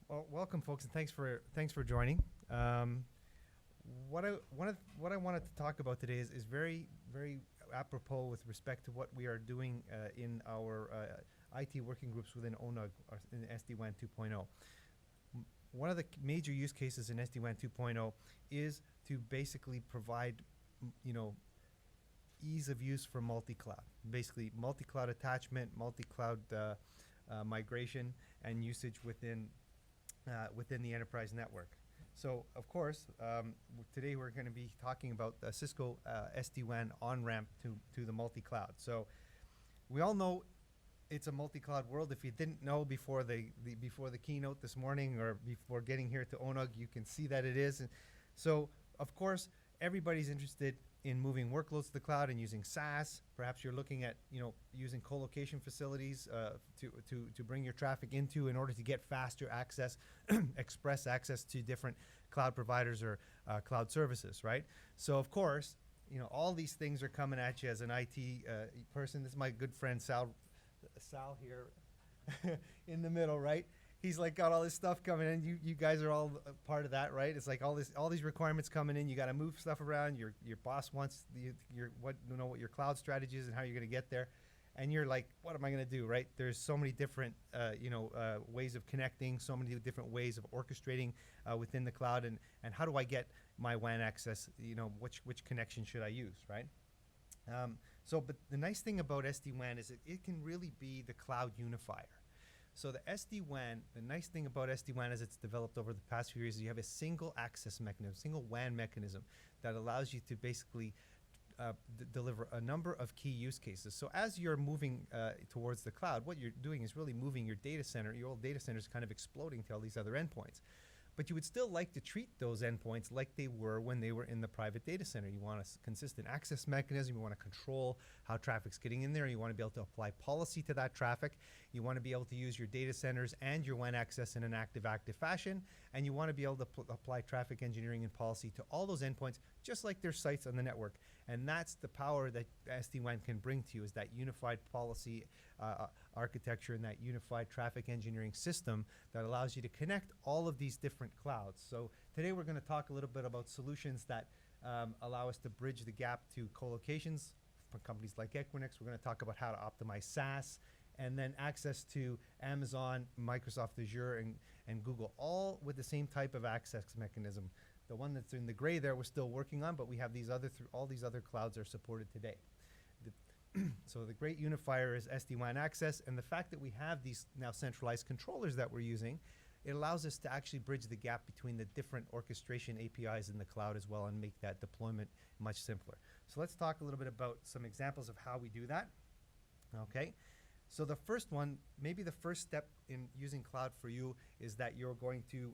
Well, welcome, folks, and thanks for joining. What I wanted to talk about today is very apropos with respect to what we are doing in our IT working groups within ONUG or in SD-WAN 2.0. One of the major use cases in SD-WAN 2.0 is to basically provide, ease of use for multi-cloud. Basically, multi-cloud attachment, multi-cloud migration, and usage within the enterprise network. So, of course, today we're going to be talking about the Cisco SD-WAN on-ramp to the multi-cloud. So, we all know it's a multi-cloud world. If you didn't know before the keynote this morning or before getting here to ONUG, you can see that it is. So, of course, everybody's interested in moving workloads to the cloud and using SaaS. Perhaps you're looking at using colocation facilities to bring your traffic into in order to get faster access, express access to different cloud providers or cloud services, right? So of course, all these things are coming at you as an IT person. This is my good friend Sal here in the middle, right? He's like got all this stuff coming in. You guys are all part of that, right? It's like all these requirements coming in. You got to move stuff around. Your boss wants what your cloud strategy is and how you're going to get there, and you're like, what am I going to do, right? There's so many different ways of connecting, so many different ways of orchestrating within the cloud, and how do I get my WAN access? Which connection should I use, right? But the nice thing about SD-WAN is it can really be the cloud unifier. So the SD-WAN, the nice thing about SD-WAN as it's developed over the past few years is you have a single access mechanism, single WAN mechanism that allows you to basically deliver a number of key use cases. So as you're moving towards the cloud, what you're doing is really moving your data center. Your old data center is kind of exploding to all these other endpoints. But you would still like to treat those endpoints like they were when they were in the private data center. You want a consistent access mechanism. You want to control how traffic's getting in there. You want to be able to apply policy to that traffic. You want to be able to use your data centers and your WAN access in an active fashion. And you want to be able to apply traffic engineering and policy to all those endpoints, just like their sites on the network. And that's the power that SD-WAN can bring to you, is that unified policy architecture and that unified traffic engineering system that allows you to connect all of these different clouds. So today we're going to talk a little bit about solutions that allow us to bridge the gap to colocations from companies like Equinix. We're going to talk about how to optimize SaaS, and then access to Amazon, Microsoft Azure, and Google, all with the same type of access mechanism. The one that's in the gray there we're still working on, but we have these other all these other clouds are supported today. So the great unifier is SD-WAN access, and the fact that we have these now centralized controllers that we're using, it allows us to actually bridge the gap between the different orchestration APIs in the cloud as well and make that deployment much simpler. So let's talk a little bit about some examples of how we do that. Okay. So the first one, maybe the first step in using cloud for you is that you're going to,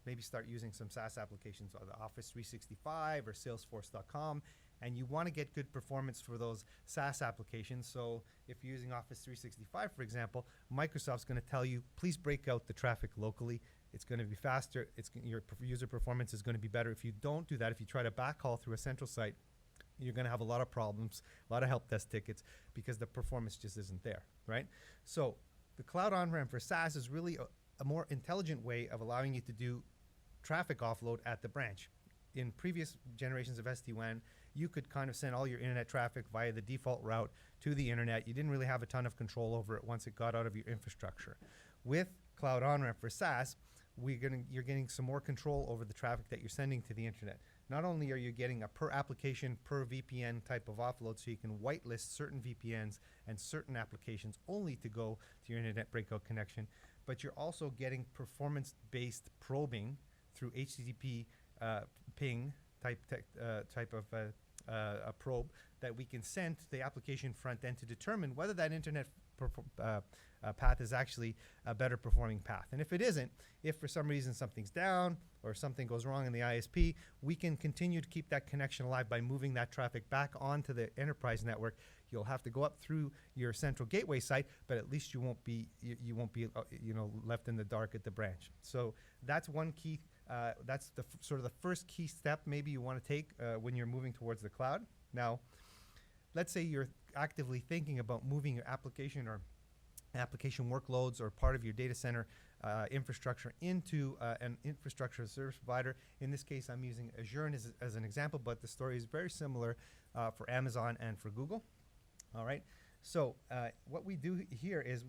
maybe start using some SaaS applications, either Office 365 or Salesforce.com, and you want to get good performance for those SaaS applications. So if you're using Office 365, for example, Microsoft's going to tell you, please break out the traffic locally. It's going to be faster. Your user performance is going to be better. If you don't do that, if you try to backhaul through a central site, you're going to have a lot of problems, a lot of help desk tickets, because the performance just isn't there, right? So the cloud on-ramp for SaaS is really a more intelligent way of allowing you to do traffic offload at the branch. In previous generations of SD-WAN, you could kind of send all your internet traffic via the default route to the internet. You didn't really have a ton of control over it once it got out of your infrastructure. With cloud on-ramp for SaaS, you're getting some more control over the traffic that you're sending to the internet. Not only are you getting a per application, per VPN type of offload, so you can whitelist certain VPNs and certain applications only to go to your internet breakout connection, but you're also getting performance-based probing through HTTP ping type of a probe that we can send to the application front end to determine whether that internet path is actually a better performing path. And if it isn't, if for some reason something's down or something goes wrong in the ISP, we can continue to keep that connection alive by moving that traffic back onto the enterprise network. You'll have to go up through your central gateway site, but at least you won't be left in the dark at the branch. So that's one key. That's the sort of the first key step maybe you want to take when you're moving towards the cloud. Now, let's say you're actively thinking about moving your application or application workloads or part of your data center infrastructure into an infrastructure service provider. In this case, I'm using Azure as an example, but the story is very similar for Amazon and for Google. All right. So what we do here is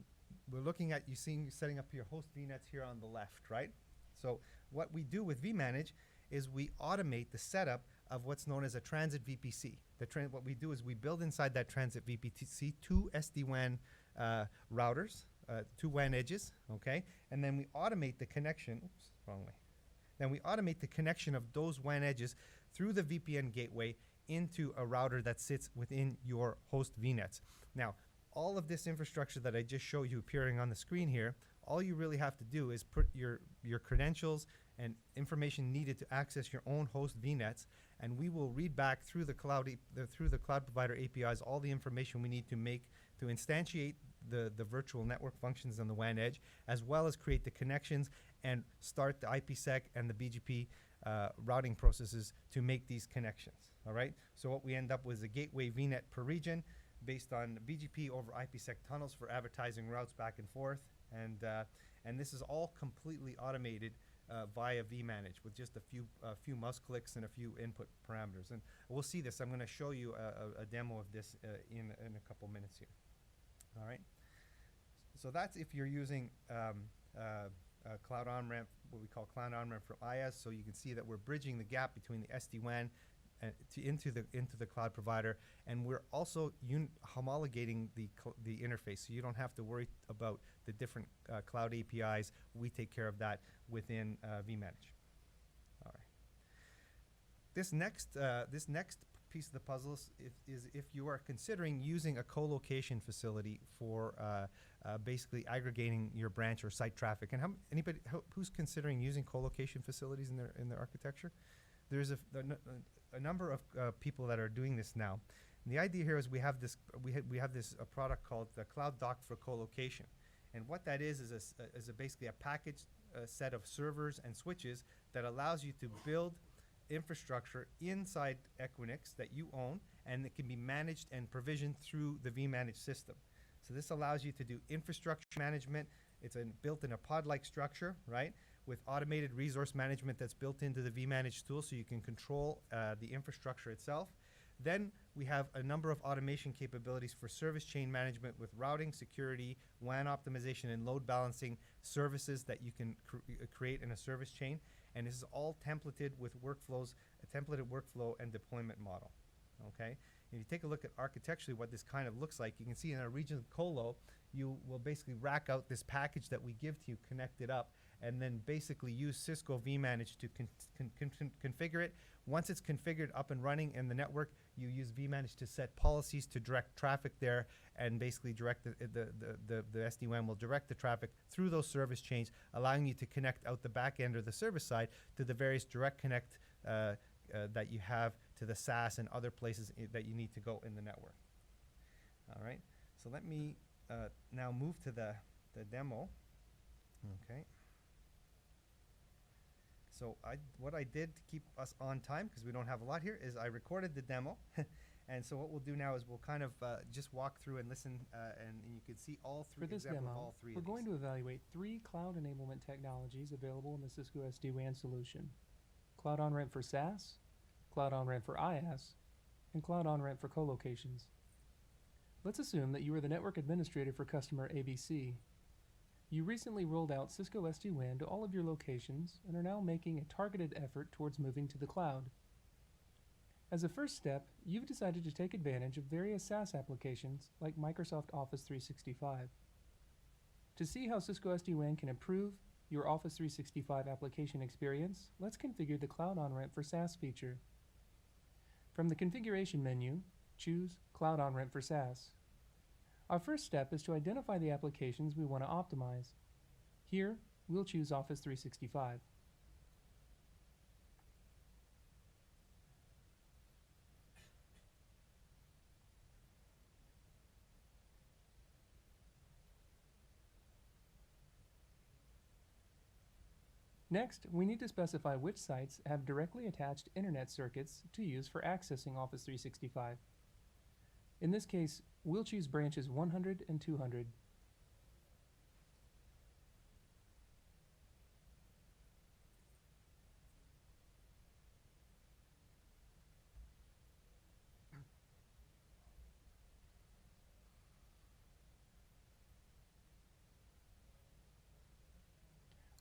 we're looking at, you seeing setting up your host VNets here on the left, right? So what we do with vManage is we automate the setup of what's known as a transit VPC. What we do is we build inside that transit VPC 2 SD-WAN routers, 2 WAN edges, okay? And then we automate the connection, oops, wrong way. Then we automate the connection of those WAN edges through the VPN Gateway into a router that sits within your host VNets. Now, all of this infrastructure that I just showed you appearing on the screen here, all you really have to do is put your credentials and information needed to access your own host VNets, and we will read back through the cloud provider APIs all the information we need to instantiate the virtual network functions on the WAN edge, as well as create the connections and start the IPsec and the BGP routing processes to make these connections. All right. So what we end up with is a gateway VNet per region, based on BGP over IPsec tunnels for advertising routes back and forth, and this is all completely automated via vManage with just a few mouse clicks and a few input parameters. And we'll see this. I'm going to show you a demo of this in a couple minutes here. All right. So that's if you're using Cloud On-Ramp, what we call Cloud On-Ramp for IaaS. So you can see that we're bridging the gap between the SD-WAN into the cloud provider, and we're also homologating the interface, so you don't have to worry about the different cloud APIs. We take care of that within vManage. All right. This next piece of the puzzle is if you are considering using a co-location facility for basically aggregating your branch or site traffic. And anybody who's considering using co-location facilities in their architecture? There's a number of people that are doing this now. And the idea here is we have this a product called the Cloud Dock for Co-Location, and what that is basically a packaged set of servers and switches that allows you to build infrastructure inside Equinix that you own, and it can be managed and provisioned through the vManage system. So this allows you to do infrastructure management. It's built in a pod-like structure, right? With automated resource management that's built into the vManage tool, so you can control the infrastructure itself. Then we have a number of automation capabilities for service chain management with routing, security, WAN optimization, and load balancing services that you can create in a service chain. And this is all templated with workflows, a templated workflow and deployment model. Okay? If you take a look at architecturally what this kind of looks like, you can see in our region colo, you will basically rack out this package that we give to you, connect it up, and then basically use Cisco vManage to configure it. Once it's configured up and running in the network, you use vManage to set policies to direct traffic there, and basically direct the SD-WAN will direct the traffic through those service chains, allowing you to connect out the back end or the service side to the various direct connect that you have to the SaaS and other places that you need to go in the network. All right, so let me now move to the demo. Okay. So what I did to keep us on time, because we don't have a lot here, is I recorded the demo. And so what we'll do now is we'll kind of just walk through and listen, and you can see all three. For this demo, we're going to evaluate 3 cloud enablement technologies available in the Cisco SD-WAN solution: Cloud On-Ramp for SaaS, Cloud On-Ramp for IaaS, and Cloud On-Ramp for co-locations. Let's assume that you are the network administrator for customer ABC. You recently rolled out Cisco SD-WAN to all of your locations and are now making a targeted effort towards moving to the cloud. As a first step, you've decided to take advantage of various SaaS applications like Microsoft Office 365. To see how Cisco SD-WAN can improve your Office 365 application experience, let's configure the Cloud On-Ramp for SaaS feature. From the configuration menu, choose Cloud On-Ramp for SaaS. Our first step is to identify the applications we want to optimize. Here, we'll choose Office 365. Next, we need to specify which sites have directly attached internet circuits to use for accessing Office 365. In this case, we'll choose branches 100 and 200.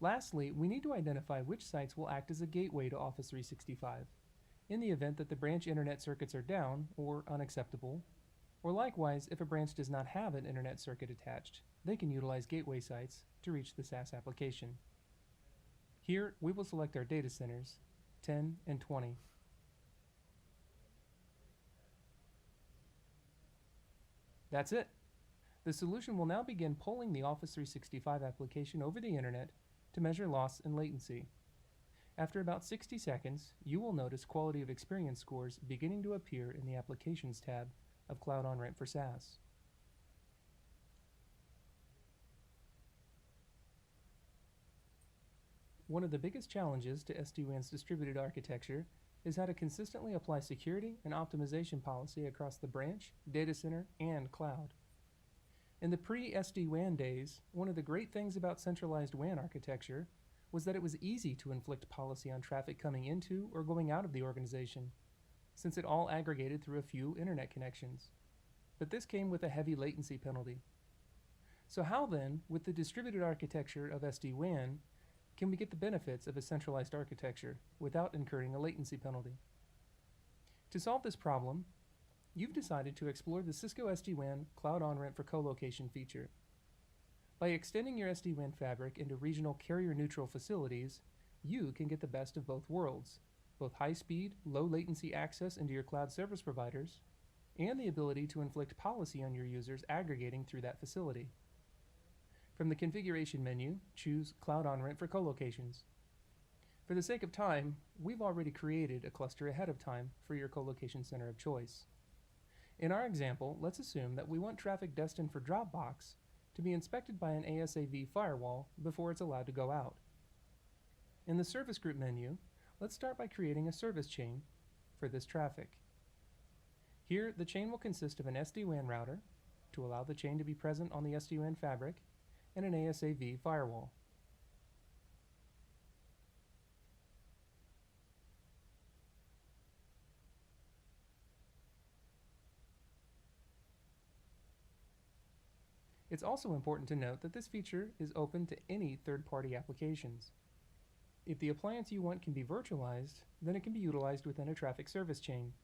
Lastly, we need to identify which sites will act as a gateway to Office 365 in the event that the branch internet circuits are down or unacceptable, or likewise, if a branch does not have an internet circuit attached, they can utilize gateway sites to reach the SaaS application. Here, we will select our data centers, 10 and 20. That's it. The solution will now begin pulling the Office 365 application over the internet to measure loss and latency. After about 60 seconds, you will notice quality of experience scores beginning to appear in the Applications tab of Cloud on Rent for SaaS. One of the biggest challenges to SD-WAN's distributed architecture is how to consistently apply security and optimization policy across the branch, data center, and cloud. In the pre-SD-WAN days, one of the great things about centralized WAN architecture was that it was easy to inflict policy on traffic coming into or going out of the organization, since it all aggregated through a few internet connections. But this came with a heavy latency penalty. So how then, with the distributed architecture of SD-WAN, can we get the benefits of a centralized architecture without incurring a latency penalty? To solve this problem, you've decided to explore the Cisco SD-WAN Cloud on Rent for Colocation feature. By extending your SD-WAN fabric into regional carrier-neutral facilities, you can get the best of both worlds, both high-speed, low-latency access into your cloud service providers, and the ability to inflict policy on your users aggregating through that facility. From the configuration menu, choose Cloud on Rent for Colocations. For the sake of time, we've already created a cluster ahead of time for your colocation center of choice. In our example, let's assume that we want traffic destined for Dropbox to be inspected by an ASAV firewall before it's allowed to go out. In the Service Group menu, let's start by creating a service chain for this traffic. Here, the chain will consist of an SD-WAN router to allow the chain to be present on the SD-WAN fabric and an ASAV firewall. It's also important to note that this feature is open to any third-party applications. If the appliance you want can be virtualized, then it can be utilized within a traffic service chain.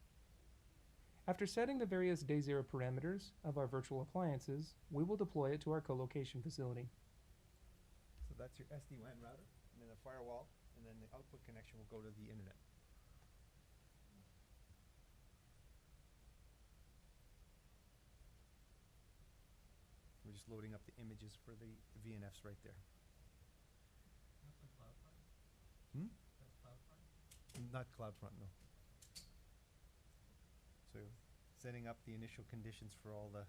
After setting the various day zero parameters of our virtual appliances, we will deploy it to our colocation facility. So that's your SD-WAN router, and then the firewall, and then the output connection will go to the internet. We're just loading up the images for the VNFs right there. That's the CloudFront? Hmm? That's CloudFront? Not CloudFront, no. So setting up the initial conditions for all the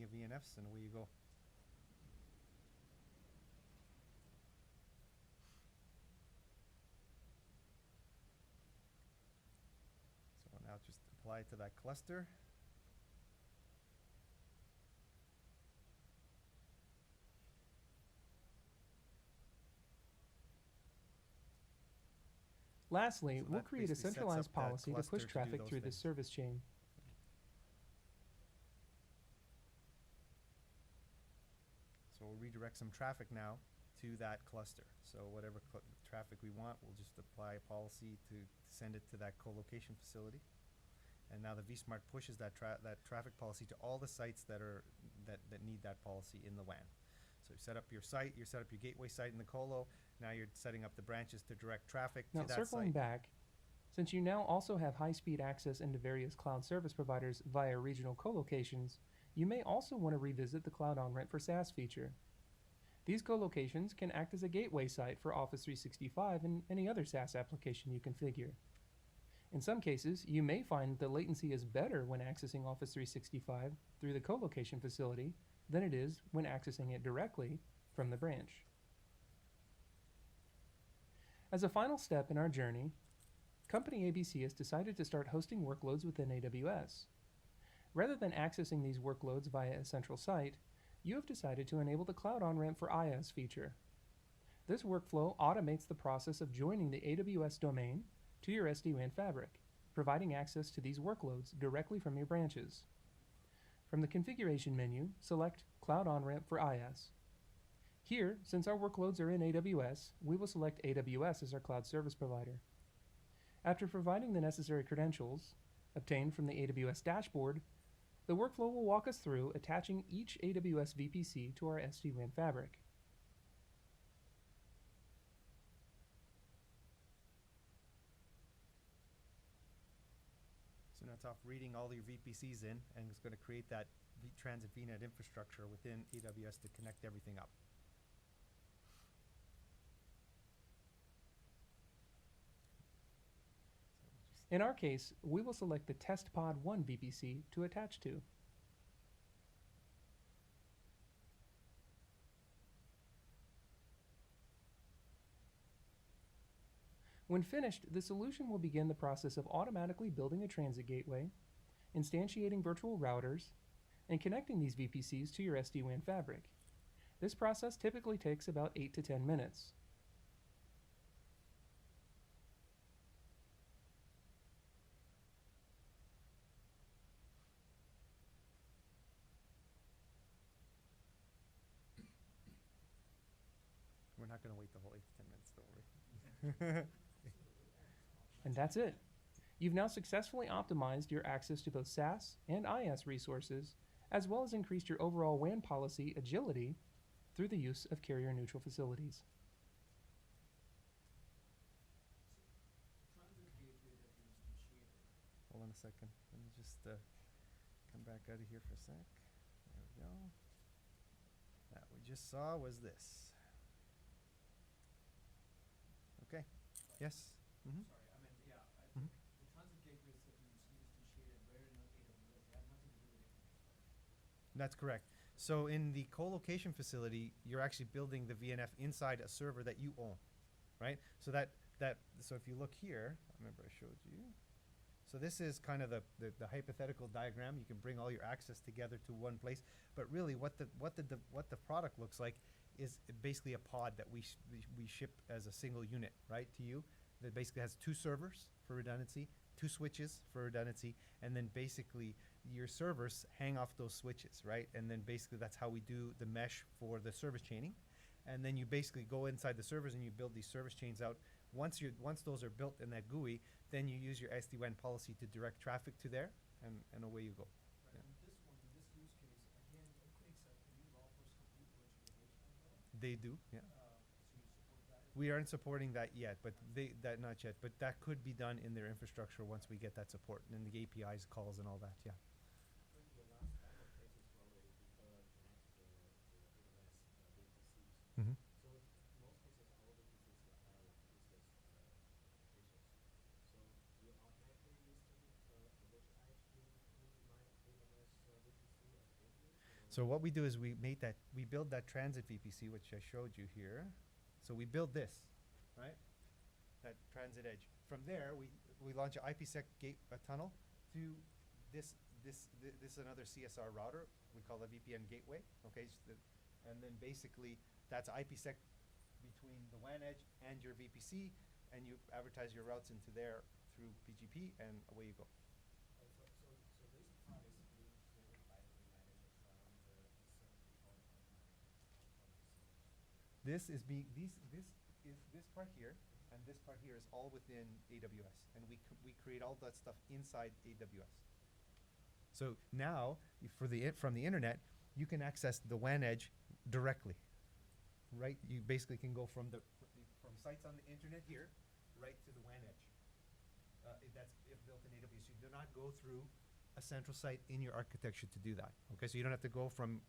VNFs, and away you go. So now just apply it to that cluster. Lastly, So we'll that create a basically sets centralized up that policy to cluster push to do traffic those through this things. service chain. So we'll redirect some traffic now to that cluster. So whatever traffic we want, we'll just apply a policy to send it to that co-location facility. And now the vSmart pushes that traffic policy to all the sites that need that policy in the WAN. So you set up your site, you set up your gateway site in the colo. Now you're setting up the branches to direct traffic Now, to that circling site. back, since you now also have high-speed access into various cloud service providers via regional colocations, you may also want to revisit the Cloud on Rent for SaaS feature. These colocations can act as a gateway site for Office 365 and any other SaaS application you configure. In some cases, you may find the latency is better when accessing Office 365 through the colocation facility than it is when accessing it directly from the branch. As a final step in our journey, Company ABC has decided to start hosting workloads within AWS. Rather than accessing these workloads via a central site, you have decided to enable the Cloud on Rent for IaaS feature. This workflow automates the process of joining the AWS domain to your SD-WAN fabric, providing access to these workloads directly from your branches. From the configuration menu, select Cloud on Rent for IaaS. Here, since our workloads are in AWS, we will select AWS as our cloud service provider. After providing the necessary credentials obtained from the AWS dashboard, the workflow will walk us through attaching each AWS VPC to our SD-WAN fabric. So now it's off reading all your VPCs in, and it's going to create that transit VNet infrastructure within AWS to connect everything up. In our case, we will select the test pod 1 VPC to attach to. When finished, the solution will begin the process of automatically building a transit gateway, instantiating virtual routers, and connecting these VPCs to your SD-WAN fabric. This process typically takes about 8 to 10 minutes. We're not going to wait the whole 8 to 10 minutes, don't worry. And that's it. You've now successfully optimized your access to both SaaS and IaaS resources, as well as increased your overall WAN policy agility through the use of carrier-neutral facilities. Transit gateway that you instantiated. Hold on a second. Let me just come back out of here for a sec. There we go. That we just saw was this. Okay. Yes? Mm-hmm. Sorry, I mean, yeah, Mhm. the transit gateways that you instantiated were in AWS. They had nothing to do with Infosys. That's correct. So in the co-location facility, you're actually building the VNF inside a server that you own, right? So so if you look here, I remember I showed you. So this is kind of the hypothetical diagram. You can bring all your access together to one place, but really what the product looks like is basically a pod that we ship as a single unit, right, to you. That basically has 2 servers for redundancy, 2 switches for redundancy, and then basically your servers hang off those switches, right? And then basically that's how we do the mesh for the service chaining. And then you basically go inside the servers and you build these service chains out. Once those are built in that GUI, then you use your SD-WAN policy to direct traffic to there, and away you go. Right, and this one, in this use case, again, Equinix, I believe, offers complete virtualization as well. They do, yeah. So you support that as We aren't supporting that yet, but not yet, but that could be done in their infrastructure once we get that support, and the APIs calls and all that, yeah. Mm-hmm. So what we do is we build that transit VPC, which I showed you here. So we build this, right? That transit edge. From there, we launch an IPsec tunnel to this another CSR router. We call the VPN Gateway. Okay, and then basically that's IPsec between the WAN edge and your VPC, and you advertise your routes into there through PGP, and away you go. This part here and this part here is all within AWS, and we create all that stuff inside AWS. So now, from the internet, you can access the WAN edge directly, right? You basically can go from sites on the internet here, right to the WAN edge. That's built in AWS. You do not go through a central site in your architecture to do that. Okay, so you don't have to go from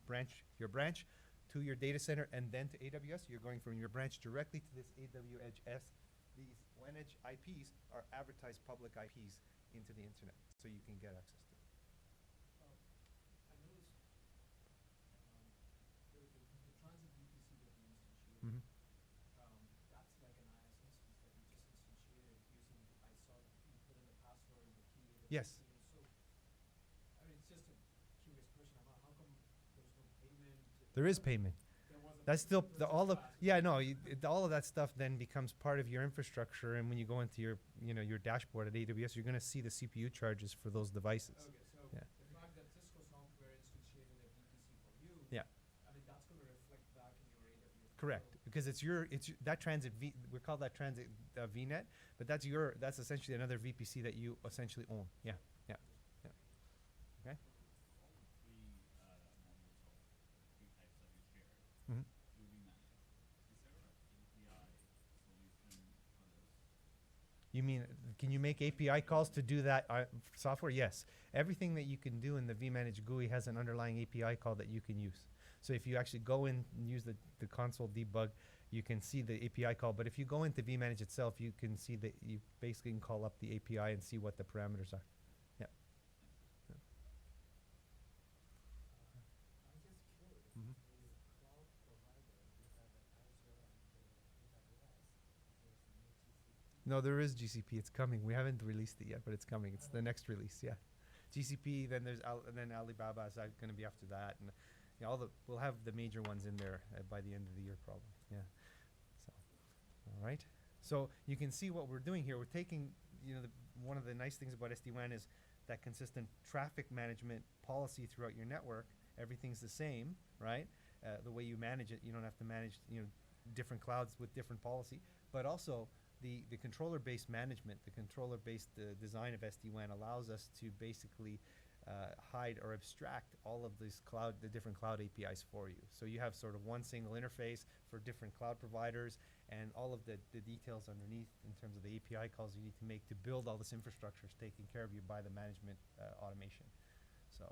your branch to your data center and then to AWS. You're going from your branch directly to this AWS. These WAN edge IPs are advertised public IPs into the internet, so you can get access to it. I noticed the transit VPC that you instantiated, Mm-hmm. that's like an IaaS instance that you just instantiated using, I saw that you put in the password and the key. Yes. So, I mean, it's just a curious question about how come there's no payment? There is payment. There wasn't That's still payment, it was all just of password. yeah no all of that stuff then becomes part of your infrastructure, and when you go into your dashboard at AWS, you're going to see the CPU charges for those devices. Okay, so Yeah. the fact that Cisco software instantiated a VPC for you, Yeah. I mean, that's going to reflect back in your AWS. Correct, because that transit we call that transit VNet, but that's essentially another VPC that you essentially own. Yeah, yeah, yeah. Okay. Mhm. You mean, can you make API calls to do that software? Yes. Everything that you can do in the vManage GUI has an underlying API call that you can use. So if you actually go in and use the console debug, you can see the API call. But if you go into vManage itself, you can see that you basically can call up the API and see what the parameters are. Yeah. Yeah. I'm just curious, Mhm. the cloud provider, you have Azure and AWS, there's no GCP. No, there is GCP. It's coming. We haven't released it yet, but it's coming. It's the next release. Yeah, GCP. Then there's and then Alibaba is going to be after that, and yeah, we'll have the major ones in there by the end of the year probably. Yeah. So, all right. So you can see what we're doing here. We're taking, one of the nice things about SD-WAN is that consistent traffic management policy throughout your network. Everything's the same, right? The way you manage it, you don't have to manage, different clouds with different policy, but also the controller-based management, the controller-based design of SD-WAN allows us to basically hide or abstract all of the different cloud APIs for you. So you have sort of one single interface for different cloud providers, and all of the details underneath in terms of the API calls you need to make to build all this infrastructure is taken care of you by the management automation. So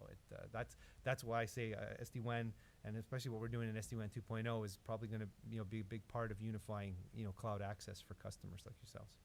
that's why I say SD-WAN, and especially what we're doing in SD-WAN 2.0 is probably going to be a big part of unifying cloud access for customers like yourselves.